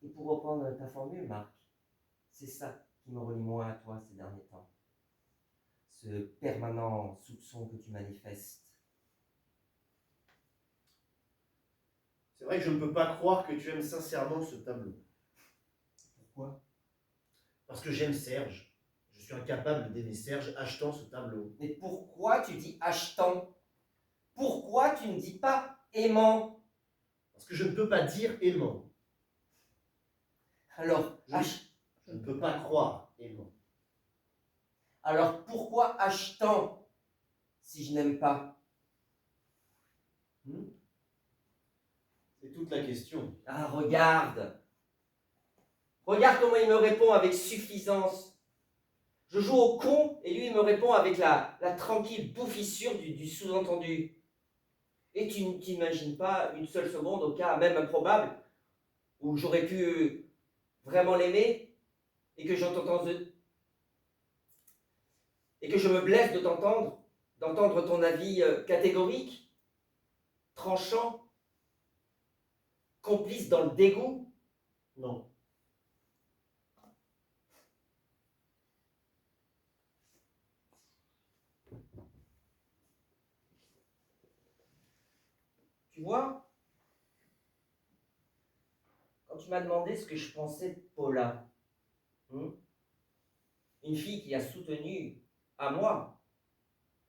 Et pour reprendre ta formule, Marc, c'est ça qui me relie moins à toi ces derniers temps. Ce permanent soupçon que tu manifestes. C'est vrai que je ne peux pas croire que tu aimes sincèrement ce tableau. Pourquoi? Parce que j'aime Serge. Je suis incapable d'aimer Serge achetant ce tableau. Mais pourquoi tu dis achetant? Pourquoi tu ne dis pas aimant? Parce que je ne peux pas dire aimant. Alors, Je ne peux pas croire aimant. alors pourquoi achetant si je n'aime pas? C'est toute la question. Ah, regarde! Regarde comment il me répond avec suffisance. Je joue au con et lui il me répond avec la tranquille bouffissure du sous-entendu. Et tu ne t'imagines pas une seule seconde, au cas même improbable, où j'aurais pu vraiment l'aimer et que et que je me blesse de d'entendre ton avis catégorique, tranchant, complice dans le dégoût. Non. Tu vois, quand tu m'as demandé ce que je pensais de Paula, une fille qui a soutenu à moi,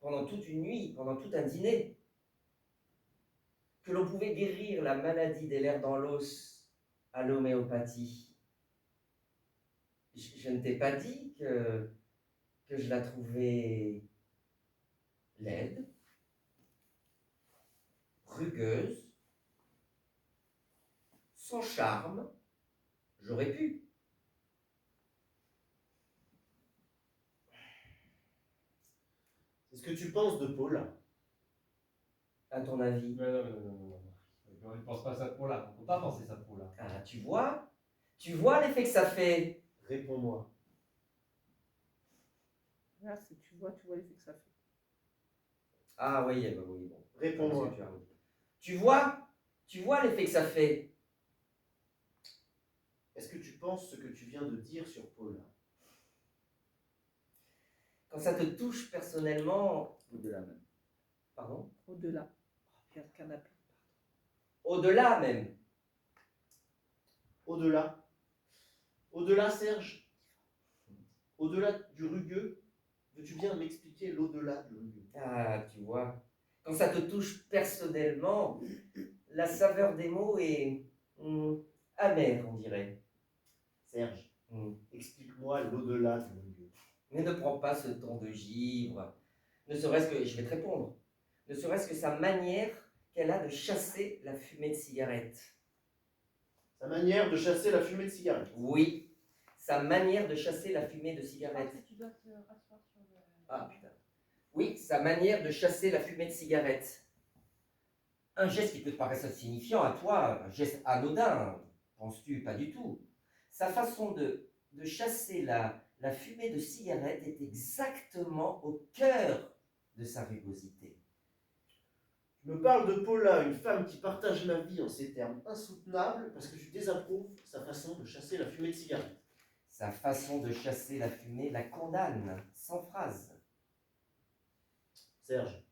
pendant toute une nuit, pendant tout un dîner, que l'on pouvait guérir la maladie des lers dans l'os à l'homéopathie. Je ne t'ai pas dit que je la trouvais laide, rugueuse, sans charme. J'aurais pu. Qu'est-ce que tu penses de Paula? À ton avis? On ne pense pas à ça de Paula. On ne peut pas penser ça de Paula. Ah, tu vois? Tu vois l'effet que ça fait? Réponds-moi. Là, si tu vois l'effet que ça fait. Ah oui, bah oui, bon. Réponds-moi. Qu'est-ce que tu as redit? Tu vois l'effet que ça fait? Est-ce que tu penses ce que tu viens de dire sur Paula? Quand ça te touche personnellement, Au-delà même. pardon, Au-delà. Oh, regarde le canapé. au-delà même. Au-delà. Au-delà, Serge. Au-delà du rugueux. Veux-tu bien m'expliquer l'au-delà du rugueux? Ah, tu vois, quand ça te touche personnellement, la saveur des mots est amère, on dirait. Serge, Hmm. explique-moi l'au-delà du rugueux. Mais ne prends pas ce ton de givre. Ne serait-ce que, je vais te répondre, ne serait-ce que sa manière qu'elle a de chasser la fumée de cigarette. Sa manière de chasser la fumée de cigarette. Oui, sa manière de chasser la fumée de Je cigarette. pense que tu dois te rasseoir sur le... Ah putain. Oui, sa manière de chasser la fumée de cigarette. Un geste qui peut te paraître insignifiant à toi, un geste anodin, penses-tu? Pas du tout. Sa façon de chasser la fumée de cigarette est exactement au cœur de sa rugosité. Tu me parles de Paula, une femme qui partage ma vie en ces termes insoutenables parce que tu désapprouves sa façon de chasser la fumée de cigarette. Sa façon de chasser la fumée la condamne, sans phrase. Serge,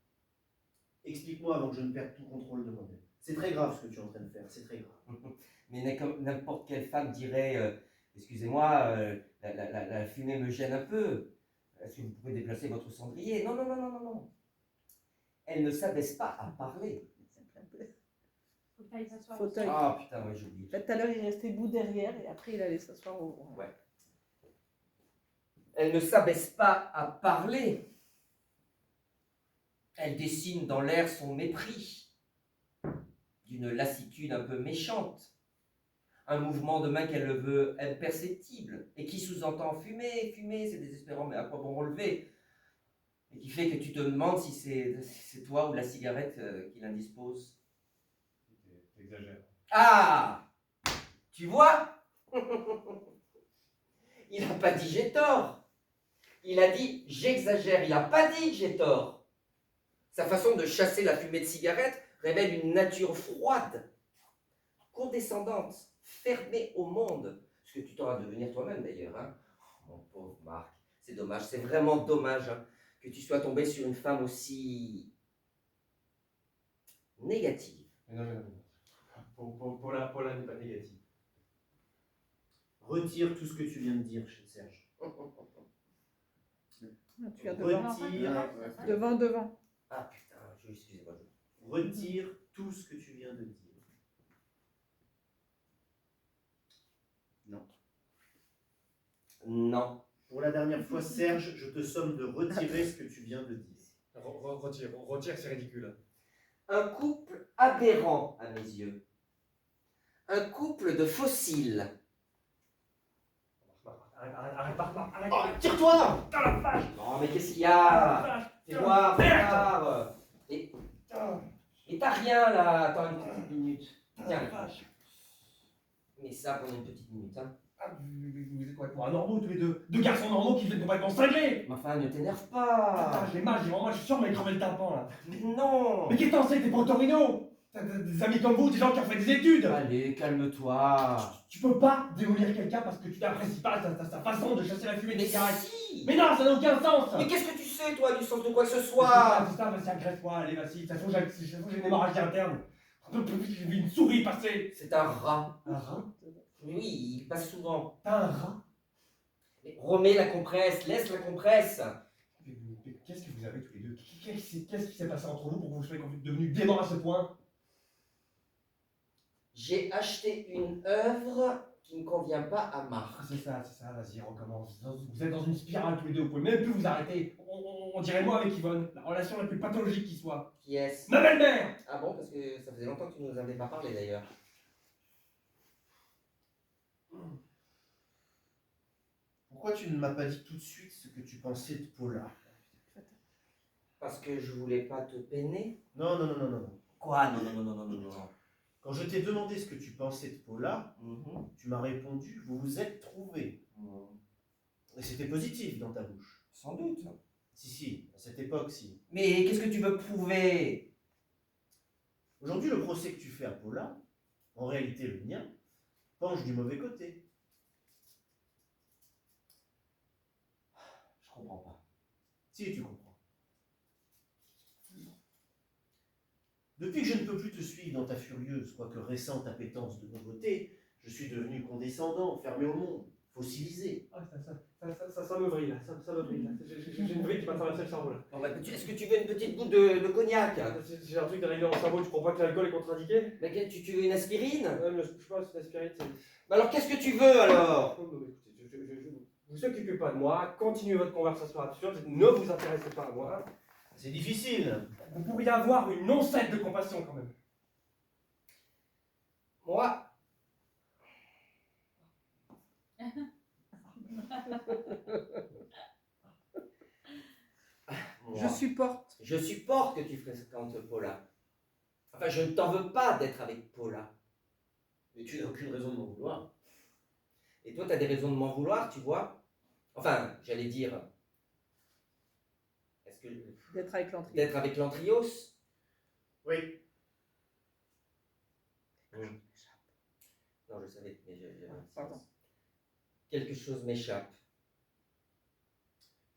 explique-moi avant que je ne perde tout contrôle de moi-même. C'est très grave ce que tu es en train de faire, c'est très grave. Mais n'importe quelle femme dirait excusez-moi, la fumée me gêne un peu. Est-ce que vous pouvez déplacer votre cendrier? Non, non, non, non, non, non. Elle ne s'abaisse pas à parler. Faut que tu ailles t'asseoir. Fauteuil. Ah putain, ouais, j'ai oublié. Là, tout à l'heure, il est resté bout derrière et après, il allait s'asseoir au. Ouais. Elle ne s'abaisse pas à parler. Elle dessine dans l'air son mépris, d'une lassitude un peu méchante. Un mouvement de main qu'elle le veut imperceptible et qui sous-entend fumer, fumer, c'est désespérant, mais à quoi bon relever? Et qui fait que tu te demandes si c'est toi ou la cigarette qui l'indispose. T'exagères. Ah! Tu vois? Il n'a pas dit j'ai tort. Il a dit j'exagère. Il n'a pas dit que j'ai tort. Sa façon de chasser la fumée de cigarette révèle une nature froide, condescendante, fermée au monde. Ce que tu t'auras à devenir toi-même d'ailleurs. Hein? Oh, mon pauvre Marc, c'est dommage, c'est vraiment dommage hein, que tu sois tombé sur une femme aussi négative. Mais non. Paula n'est pas négative. Retire tout ce que tu viens de dire, Serge. Ah, tu as devant. Retire, Devant. Ah putain, excusez-moi. retire tout ce que tu viens de dire. Non. Non. Pour la dernière fois, Serge, je te somme de retirer ce que tu viens de dire. Retire, c'est ridicule. Un couple aberrant à mes yeux. Un couple de fossiles. Arrête. Oh, tire-toi! Dans la vache! Non mais qu'est-ce qu'il y a? Fais voir, regarde. Et t'as rien là. Attends une petite minute. Tiens. Mais ça pendant une petite minute. Hein. Ah, vous êtes complètement anormaux tous les deux. Deux garçons normaux qui viennent complètement cinglés. Mais enfin, ne t'énerve Putain, pas. j'ai mal, je suis sûr qu'on m'a crevé le tympan là. Mais non. Mais qu'est-ce que t'en sais? T'es pas au Torino? T'as des amis comme vous, des gens qui ont fait des études. Allez, calme-toi. Tu peux pas démolir quelqu'un parce que tu n'apprécies pas sa façon de chasser la fumée des Mais cigarettes. si. Mais non, ça n'a aucun sens. Mais qu'est-ce que tu sais toi du sens de quoi que ce soit? C'est ça, vas-y, agresse-moi, allez, vas-y. De toute façon, j'ai une hémorragie interne. J'ai vu une souris passer. C'est un rat. Un rat? Oui, il passe souvent. T'as un rat? Mais remets la compresse, laisse la compresse. Mais qu'est-ce que vous avez tous les deux? Qu'est-ce qui s'est passé entre vous pour que vous soyez devenus déments à ce point? J'ai acheté une œuvre qui ne convient pas à Marc. C'est ça, vas-y, recommence. Vous êtes dans une spirale tous les deux, vous pouvez même plus vous arrêter. On dirait moi avec Yvonne, la relation la plus pathologique qui soit. Qui est-ce? Ma belle-mère! Ah bon, parce que ça faisait longtemps que tu nous avais pas parlé d'ailleurs. Pourquoi tu ne m'as pas dit tout de suite ce que tu pensais de Paula? Parce que je voulais pas te peiner. Non, non, non, non, non, non. Quoi? Non, non, non, non, non, non, non. Quand je t'ai demandé ce que tu pensais de Paula, Mhm. tu m'as répondu, vous vous êtes trouvés. Et c'était positif dans ta bouche. Sans doute. Si, si, à cette époque, si. Mais qu'est-ce que tu veux prouver? Aujourd'hui, le procès que tu fais à Paula, en réalité le mien, penche du mauvais côté. Je comprends pas. Si, tu comprends. Depuis que je ne peux plus te suivre dans ta furieuse, quoique récente appétence de nouveauté, je suis devenu condescendant, fermé au monde, fossilisé. Ah, ça me vrille là, ça me vrille là. J'ai une vrille qui m'a traversé le cerveau là. Bon, bah, est-ce que tu veux une petite goutte de cognac? J'ai un truc d'arriver dans le cerveau, tu comprends pas que l'alcool est contre-indiqué? Mais tu veux une aspirine? Mais je sais pas, c'est l'aspirine, c'est... Bah alors qu'est-ce que tu veux alors? Oh, non, mais écoutez, vous occupez pas de moi, continuez votre conversation absurde, ne vous intéressez pas à moi. C'est difficile. Vous pourriez avoir une oncette de compassion quand même. Moi, Je supporte. je supporte que tu fréquentes Paula. Enfin, je ne t'en veux pas d'être avec Paula. Mais tu n'as aucune raison de m'en vouloir. Et toi, tu as des raisons de m'en vouloir, tu vois? Enfin, j'allais dire. Est-ce que. D'être avec l'entrée. D'être avec l'Antrios? Oui. Non, je savais, mais Pardon. quelque chose m'échappe.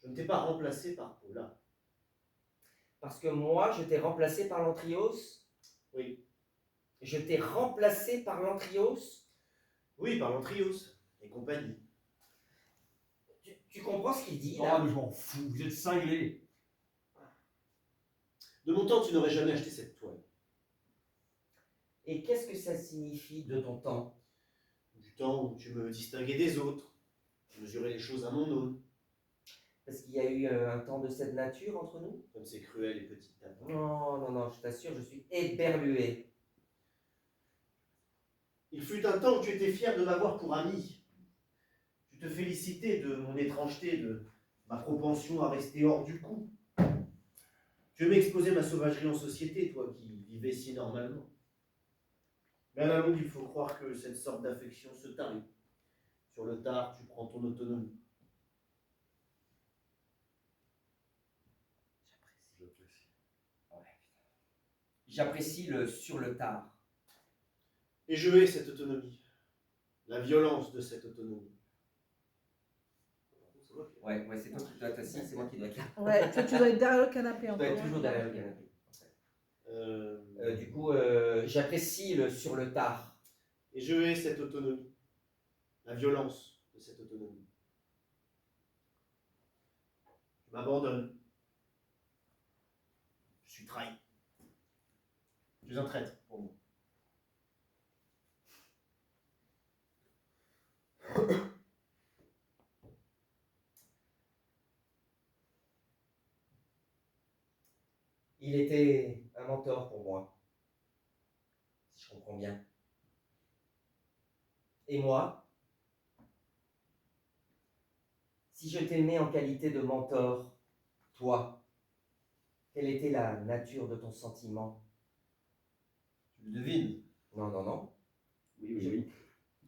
Je ne t'ai pas remplacé par Paula. Parce que moi, je t'ai remplacé par l'Antrios? Oui. Je t'ai remplacé par l'Antrios? Oui, par l'Antrios et compagnie. Tu comprends ce qu'il dit Oh, là? mais je m'en fous, vous êtes cinglés. De mon temps, tu n'aurais jamais acheté cette toile. Et qu'est-ce que ça signifie de ton temps? Du temps où tu me distinguais des autres, tu mesurais les choses à mon aune, Parce qu'il y a eu un temps de cette nature entre nous? comme c'est cruel et petit tapin. Non, non, non, je t'assure, je suis éberlué. Il fut un temps où tu étais fier de m'avoir pour ami. Tu te félicitais de mon étrangeté, de ma propension à rester hors du coup. Tu aimais exposer ma sauvagerie en société, toi qui vivais si normalement. Mais à la longue, il faut croire que cette sorte d'affection se tarit. Sur le tard, tu prends ton autonomie. J'apprécie le sur le tard. Et je hais cette autonomie. La violence de cette autonomie. Ouais, c'est toi qui dois être assis, c'est moi qui dois être là. Ouais, toi, tu dois être derrière le canapé Je en dois fait. être toujours derrière le canapé. Du coup, Et j'apprécie le sur le tard. je hais cette autonomie. La violence de cette autonomie. Je m'abandonne. Je suis trahi. Je suis un traître pour moi. Il était un mentor pour moi, si je comprends bien. Et moi, si je t'aimais en qualité de mentor, toi, quelle était la nature de ton sentiment? Tu le devines. Non, non, non. Oui, oui, oui.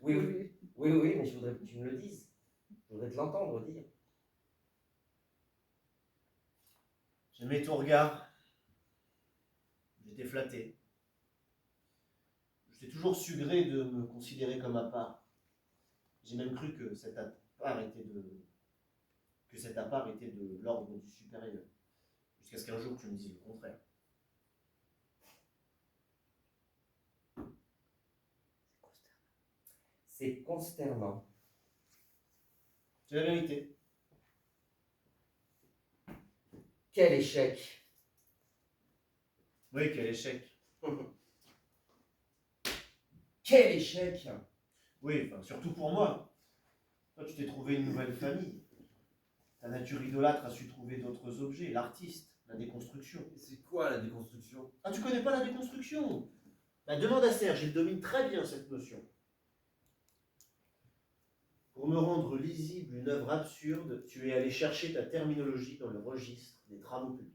Oui, oui, oui, oui, mais je voudrais que tu me le dises. Je voudrais te l'entendre dire. J'aimais ton regard. J'étais flatté. Je t'ai toujours su gré de me considérer comme à part. J'ai même cru que cet à part était de l'ordre du supérieur. Jusqu'à ce qu'un jour tu me dises le contraire. C'est consternant. C'est la vérité. Quel échec! Oui, quel échec. Quel échec! Oui, enfin, surtout pour moi. Toi, tu t'es trouvé une nouvelle famille. Ta nature idolâtre a su trouver d'autres objets. L'artiste, la déconstruction. C'est quoi la déconstruction? Ah, tu connais pas la déconstruction? Bah, demande à Serge, il domine très bien cette notion. Pour me rendre lisible une œuvre absurde, tu es allé chercher ta terminologie dans le registre des travaux publics.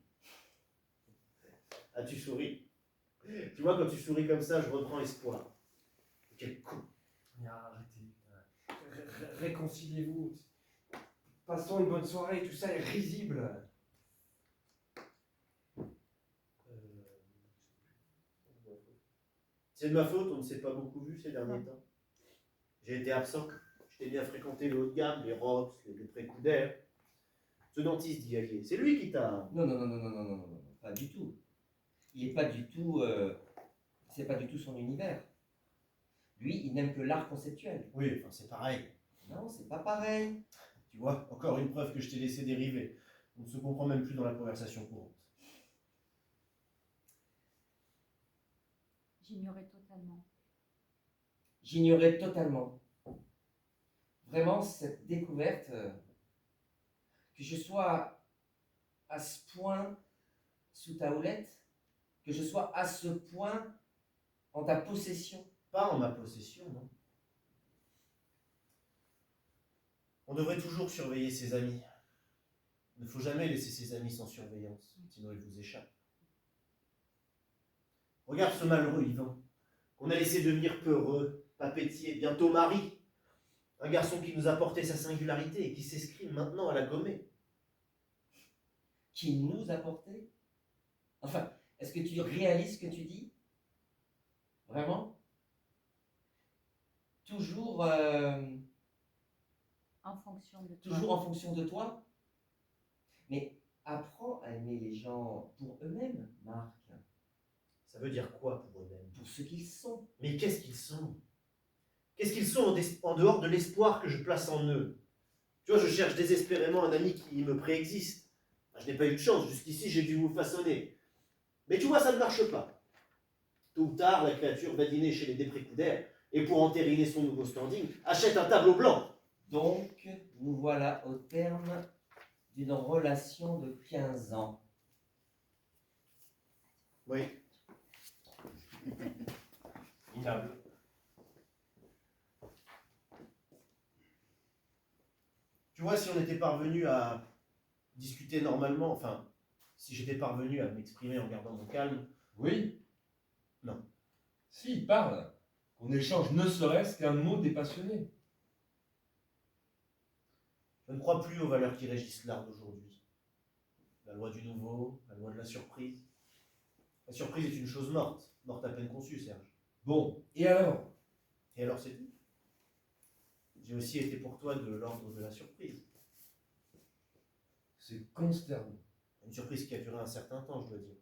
Ah, tu souris. Tu vois, quand tu souris comme ça, je reprends espoir. Quel con. Arrêtez. Réconciliez-vous. Passons une bonne soirée, tout ça est risible. C'est de ma faute, on ne s'est pas beaucoup vu ces derniers temps. J'ai été absent. Je t'ai bien fréquenté le haut de gamme, les Rox, les pré-coups d'air. Ce dentiste d'Yalier, c'est lui qui t'a... Non, pas du tout. Il est pas du tout. C'est pas du tout son univers. Lui, il n'aime que l'art conceptuel. Oui, enfin c'est pareil. Non, c'est pas pareil. Tu vois, encore une preuve que je t'ai laissé dériver. On ne se comprend même plus dans la conversation courante. J'ignorais totalement. J'ignorais totalement. Vraiment, cette découverte, que je sois à ce point sous ta houlette, que je sois à ce point en ta possession. Pas en ma possession, non. On devrait toujours surveiller ses amis. Il ne faut jamais laisser ses amis sans surveillance, sinon ils vous échappent. Regarde ce malheureux Yvan, qu'on a laissé devenir peureux, papetier, bientôt mari. Un garçon qui nous a porté sa singularité et qui s'escrime maintenant à la gommer. Qui nous a porté. Enfin, est-ce que tu réalises ce que tu dis? Vraiment? Toujours, En fonction de toi. toujours en fonction de toi? Mais apprends à aimer les gens pour eux-mêmes, Marc. Ça veut dire quoi pour eux-mêmes? Pour ce qu'ils sont. Mais qu'est-ce qu'ils sont? Qu'est-ce qu'ils sont en dehors de l'espoir que je place en eux? Tu vois, je cherche désespérément un ami qui me préexiste. Je n'ai pas eu de chance, jusqu'ici j'ai dû vous façonner. Mais tu vois, ça ne marche pas. Tôt ou tard, la créature va dîner chez les déprécoudaires et pour entériner son nouveau standing, achète un tableau blanc. Donc, nous voilà au terme d'une relation de 15 ans. Oui. Minable. Tu vois, si on était parvenu à discuter normalement, enfin, si j'étais parvenu à m'exprimer en gardant mon calme, Oui. Non. Si, parle. Qu'on échange ne serait-ce qu'un mot dépassionné. je ne crois plus aux valeurs qui régissent l'art d'aujourd'hui. La loi du nouveau, la loi de la surprise. La surprise est une chose morte, morte à peine conçue, Serge. Bon, et alors? Et alors c'est tout. J'ai aussi été pour toi de l'ordre de la surprise. C'est consternant. Une surprise qui a duré un certain temps, je dois dire.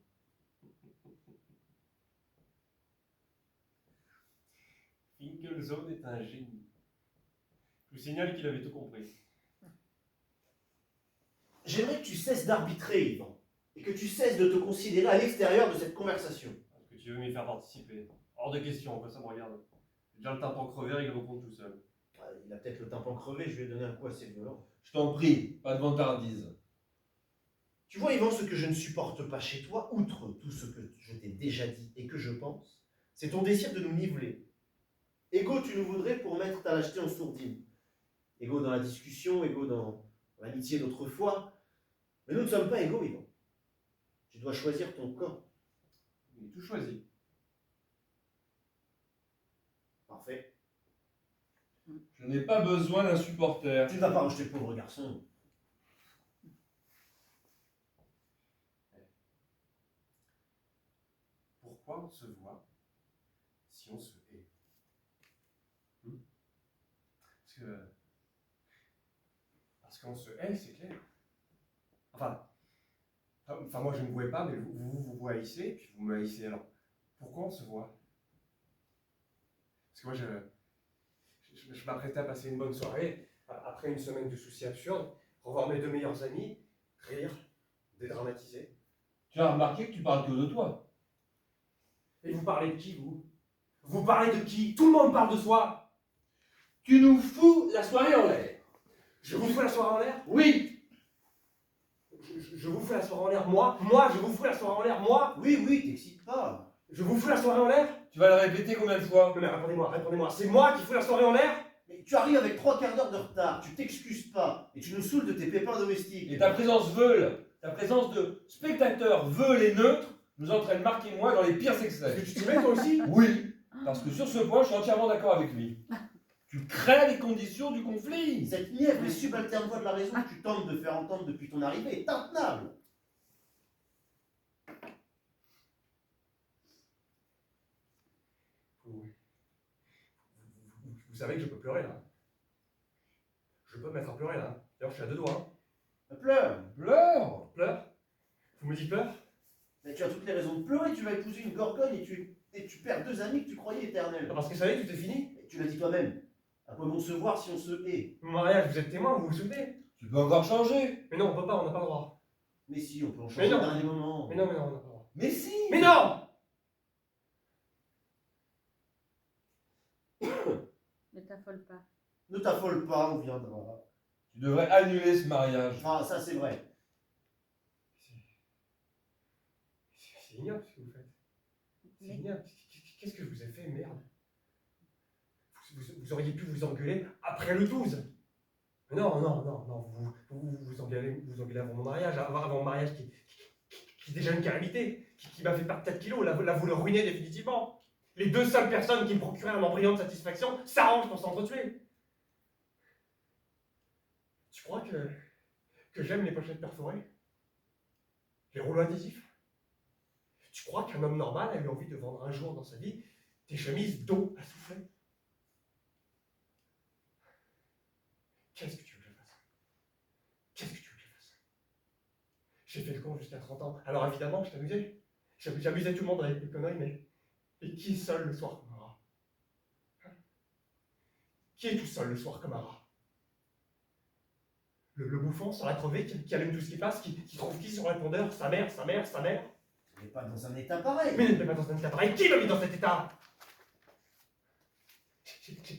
Finkelzone est un génie. Je vous signale qu'il avait tout compris. J'aimerais que tu cesses d'arbitrer, Yvan, et que tu cesses de te considérer à l'extérieur de cette conversation. Est-ce que tu veux m'y faire participer? Hors de question, quoi, ça me regarde. J'ai déjà le tympan crevé, il répond tout seul. Il a peut-être le tympan crevé, je lui ai donné un coup assez violent. Je t'en prie, pas de vantardise. Tu vois, Yvan, ce que je ne supporte pas chez toi, outre tout ce que je t'ai déjà dit et que je pense, c'est ton désir de nous niveler. Égo, tu nous voudrais pour mettre ta lâcheté en sourdine. Égo dans la discussion, égo dans l'amitié d'autrefois. Mais nous ne sommes pas égaux, Yvan. Tu dois choisir ton camp. Il est tout choisi. Parfait. Je n'ai pas besoin d'un supporter. Tu ne vas pas rejeter le pauvre garçon. Pourquoi on se voit si on se hait? Parce qu'on se hait, c'est clair. Enfin, moi je ne vous hais pas, mais vous haïssez, puis vous me haïssez. Alors, pourquoi on se voit? Parce que moi, je m'apprêtais à passer une bonne soirée, après une semaine de soucis absurdes, revoir mes deux meilleurs amis, rire, dédramatiser. Tu as remarqué que tu parles que de toi. Et vous parlez de qui, vous? Vous parlez de qui? Tout le monde parle de soi. Tu nous fous la soirée en l'air. Je vous fous la soirée en l'air? Oui. Je vous fous la soirée en l'air, moi, je vous fous la soirée en l'air, moi. Oui, t'excite pas. Je vous fous la soirée en l'air? Tu vas le répéter combien de fois? Non mais répondez-moi, c'est moi qui fous la soirée en l'air? Mais tu arrives avec 3 quarts d'heure de retard, tu t'excuses pas, et tu nous saoules de tes pépins domestiques. Et ta présence veule, ta présence de spectateur veule et neutre, nous entraîne Marc et moi dans les pires Est-ce excès. que tu t'y mets toi aussi? Oui, parce que sur ce point, je suis entièrement d'accord avec lui. Tu crées les conditions du conflit. Cette nièvre et subalterne voix de la raison que tu tentes de faire entendre depuis ton arrivée est intenable. Vous savez que je peux pleurer là. Je peux me mettre à pleurer là. D'ailleurs, je suis à deux doigts. Pleure. Pleure. Pleure. Vous me dites pleure? Mais tu as toutes les raisons de pleurer, tu vas épouser une gorgone et tu perds 2 amis que tu croyais éternels. Ah, parce que ça y est, tout est fini. Et tu l'as dit toi-même. À quoi bon se voir si on se hait? Mon mariage, vous êtes témoin, vous vous souvenez? Tu peux encore changer. Mais non, on peut pas, on n'a pas le droit. Mais si, on peut en Mais changer non. au dernier moment. Mais non, on n'a pas le droit. Mais si. Mais non! Ne t'affole pas. Ne t'affole pas, on viendra. Tu devrais annuler ce mariage. Ah, ça c'est vrai. C'est ignoble ce que vous faites. C'est Mais- ignoble. Qu'est-ce que je vous ai fait, merde? Vous auriez pu vous engueuler après le 12. Mais non, non, non, non, vous engueulez avant mon mariage, avant mon mariage qui est déjà une calamité, qui m'a fait perdre 4 kilos, là vous le ruinez définitivement. Les 2 seules personnes qui me procuraient un embryon de satisfaction s'arrangent pour s'entretuer. Tu crois que j'aime les pochettes perforées? Les rouleaux adhésifs? Tu crois qu'un homme normal a eu envie de vendre un jour dans sa vie des chemises d'eau à souffler? Qu'est-ce que tu veux que je fasse? Qu'est-ce que tu veux que je fasse? J'ai fait le con jusqu'à 30 ans. Alors évidemment, je t'amusais. J'amusais tout le monde avec mes conneries, mais qui est seul le soir comme un rat? Hein? Qui est tout seul le soir comme un rat? Le bouffon sur la crevée qui allume tout ce qui passe, qui trouve qui sur le répondeur? Sa mère, sa mère, sa mère. Tu n'es pas dans un état pareil. Mais ne mets pas dans un état pareil. Qui m'a mis dans cet état?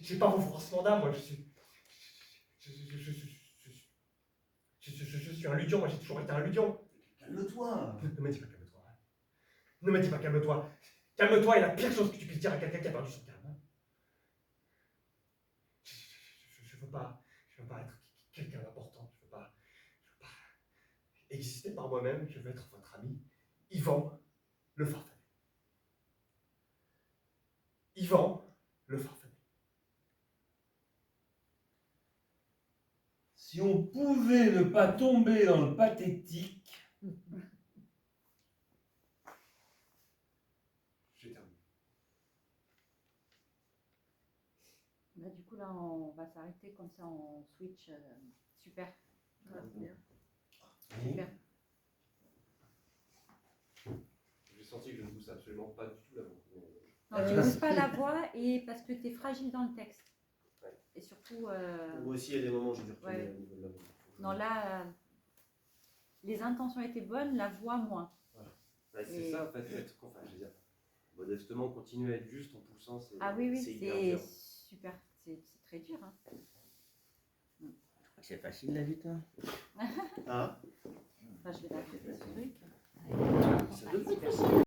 J'ai pas vos froissements d'âme, moi je suis un ludion, moi j'ai toujours été un ludion. Calme-toi. Ne me dis pas calme-toi. Ne me dis pas calme-toi. Calme-toi est la pire chose que tu puisses dire à quelqu'un qui a perdu son calme. Je veux pas être quelqu'un d'important. Je veux pas exister par moi-même. Je veux être votre ami, Yvan le Farfadet. Yvan le Farfadet. Si on pouvait ne pas tomber dans le pathétique. J'ai terminé. Bah, du coup, là, on va s'arrêter comme ça, on switch. Super. Ouais, c'est bien. Super. J'ai senti que je ne pousse absolument pas du tout la voix. Non, tu n'oses pas la voix et parce que tu es fragile dans le texte. Ouais. Et surtout, Moi aussi, il y a des moments où j'ai dû retourner Ouais. au niveau de la voix. non, là, les intentions étaient bonnes, la voix moins. Bah, c'est Et- ça, en fait, enfin, je veux dire, modestement, continuer à être juste en poussant, c'est Ah oui, oui, c'est hyper c'est dur. super. C'est très dur. Hein. C'est facile la lutte. Hein. Hein? Enfin, je vais la faire ce truc. Ça devrait être facile.